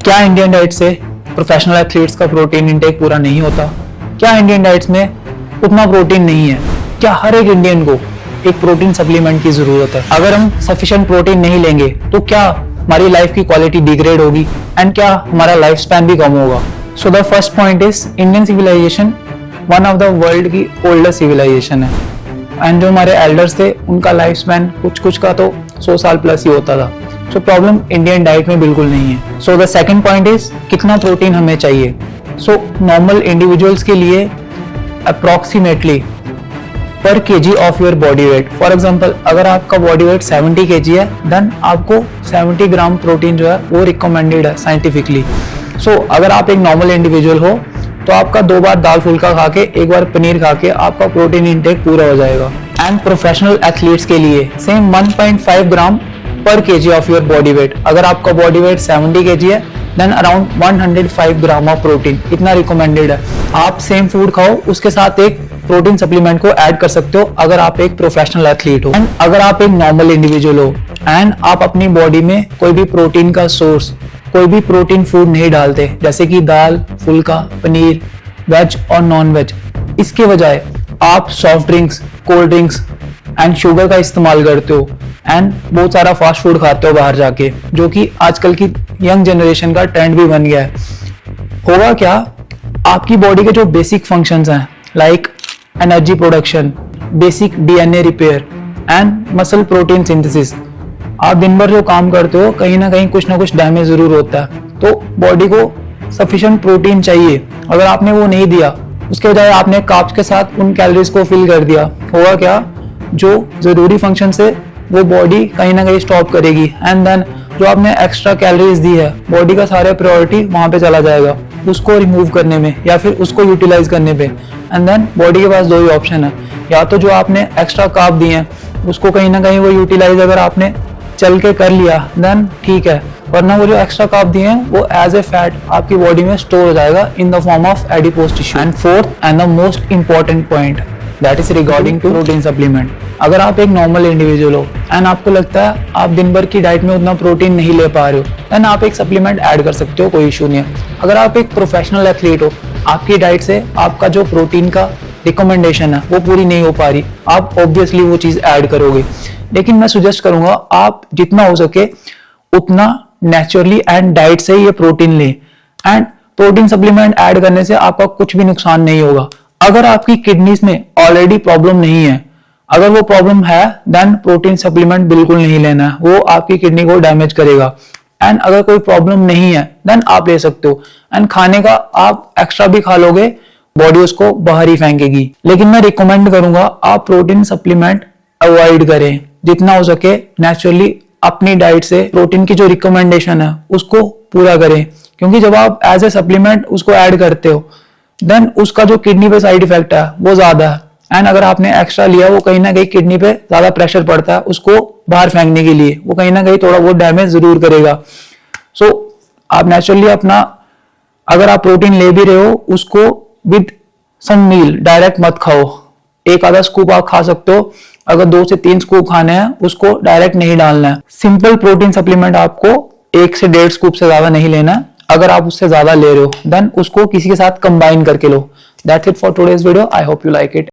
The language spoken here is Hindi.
क्या इंडियन डाइट से प्रोफेशनल एथलीट्स का प्रोटीन इंटेक पूरा नहीं होता? क्या इंडियन डाइट्स में उतना प्रोटीन नहीं है? क्या हर एक इंडियन को एक प्रोटीन सप्लीमेंट की जरूरत है? अगर हम सफिशिएंट प्रोटीन नहीं लेंगे तो क्या हमारी लाइफ की क्वालिटी डिग्रेड होगी एंड क्या हमारा लाइफ स्पैन भी कम होगा? So the first point is Indian civilization one of the world की ओल्डेस्ट सिविलाइजेशन है एंड जो हमारे एल्डर्स थे उनका लाइफ स्पैन कुछ का तो 100 साल प्लस ही होता था। सो प्रॉब्लम इंडियन डाइट में बिल्कुल नहीं है। So the second point is कितना प्रोटीन हमें चाहिए। सो नॉर्मल इंडिविजुअल्स के लिए अप्रोक्सीमेटली पर KG of your body wait, for example अगर आपका बॉडी वेट 70 केजी है देन आपको 70 ग्राम प्रोटीन जो है वो रिकमेंडेड है साइंटिफिकली। सो अगर आप एक नॉर्मल इंडिविजुअल हो तो आपका 2 बार दाल फुल्का खा के 1 बार पनीर खा के आपका प्रोटीन इंटेक पूरा हो जाएगा। एंड प्रोफेशनल एथलीट्स के लिए सेम 1.5 ग्राम पर KG of your body weight. अगर आपका बॉडी वेट 70 केजी है then around 105 gram of protein इतना रिकमेंडेड है। आप सेम फूड खाओ, उसके साथ एक प्रोटीन सप्लीमेंट को ऐड कर सकते हो अगर आप एक प्रोफेशनल एथलीट हो। एंड अगर आप एक नॉर्मल इंडिविजुअल हो एंड आप अपनी बॉडी में कोई भी प्रोटीन का सोर्स, कोई भी प्रोटीन फूड नहीं डालते जैसे कि दाल फुल्का पनीर वेज और नॉन वेज, इसके बजाय आप soft drinks cold drinks and sugar का इस्तेमाल करते हो एंड बहुत सारा फास्ट फूड खाते हो बाहर जाके, जो कि आजकल की यंग जनरेशन का ट्रेंड भी बन गया है, होगा क्या? आपकी बॉडी के जो बेसिक फंक्शंस हैं like energy production, basic DNA repair and muscle protein synthesis, आप दिन भर जो काम करते हो कहीं ना कहीं कुछ ना कुछ डैमेज जरूर होता है। तो बॉडी को सफिशिएंट प्रोटीन चाहिए, अगर आपने वो नहीं दिया उसके बजाय आपने कार्ब्स के साथ उन कैलोरीज को फिल कर दिया, होगा क्या? जो जरूरी फंक्शन से वो बॉडी कहीं ना कहीं स्टॉप करेगी एंड देन जो आपने एक्स्ट्रा कैलोरीज दी है बॉडी का सारा प्रायोरिटी वहां पे चला जाएगा उसको रिमूव करने में या फिर उसको यूटिलाइज करने पे। एंड देन बॉडी के पास 2 ही ऑप्शन है, या तो जो आपने एक्स्ट्रा कार्ब दिए हैं उसको कहीं ना कहीं वो यूटिलाइज अगर आपने चल के कर लिया देन ठीक है, वरना वो जो एक्स्ट्रा कार्ब दिए हैं वो एज ए फैट आपकी बॉडी में स्टोर हो जाएगा in the form of adipose tissue. And fourth and the most important point that is regarding to protein supplement. अगर आप एक नॉर्मल इंडिविजुअल हो एंड आपको लगता है आप दिन भर की डाइट में उतना प्रोटीन नहीं ले पा रहे हो देन आप एक सप्लीमेंट ऐड कर सकते हो, कोई इशू नहीं है। अगर आप एक प्रोफेशनल एथलीट हो, आपकी डाइट से आपका जो प्रोटीन का रिकमेंडेशन है वो पूरी नहीं हो पा रही, आप ऑब्वियसली वो चीज ऐड करोगे, लेकिन मैं सुजेस्ट करूंगा आप जितना हो सके उतना नेचुरली एंड डाइट से ये प्रोटीन लें। एंड प्रोटीन सप्लीमेंट ऐड करने से आपका कुछ भी नुकसान नहीं होगा। अगर आपकी किडनीज में ऑलरेडी प्रॉब्लम नहीं है, अगर वो प्रॉब्लम है देन प्रोटीन सप्लीमेंट बिल्कुल नहीं लेना है, वो आपकी किडनी को डैमेज करेगा। एंड अगर कोई प्रॉब्लम नहीं है देन आप ले सकते हो। एंड खाने का आप एक्स्ट्रा भी खा लोगे बॉडी उसको बाहर ही फेंकेगी, लेकिन मैं रिकमेंड करूंगा आप प्रोटीन सप्लीमेंट अवॉइड करें जितना हो सके। नेचुरली अपनी डाइट से प्रोटीन की जो रिकमेंडेशन है उसको पूरा करें, क्योंकि जब आप एज ए सप्लीमेंट उसको ऐड करते हो देन उसका जो किडनी पे साइड इफेक्ट है वो ज्यादा है। एंड अगर आपने एक्स्ट्रा लिया वो कहीं ना कहीं किडनी पे ज्यादा प्रेशर पड़ता है उसको बाहर फेंकने के लिए, वो कहीं ना कहीं थोड़ा बहुत डैमेज जरूर करेगा। सो आप नेचुरली अपना अगर आप प्रोटीन ले भी रहे हो उसको विद सम मील डायरेक्ट मत खाओ, एक आधा स्कूप आप खा सकते हो, अगर 2 से 3 स्कूप खाने हैं उसको डायरेक्ट नहीं डालना है। सिंपल प्रोटीन सप्लीमेंट आपको 1 से 1.5 स्कूप से ज्यादा नहीं लेना है, अगर आप उससे ज्यादा ले रहे हो देन उसको किसी के साथ कंबाइन करके लो। That's it for today's video, I hope you like it.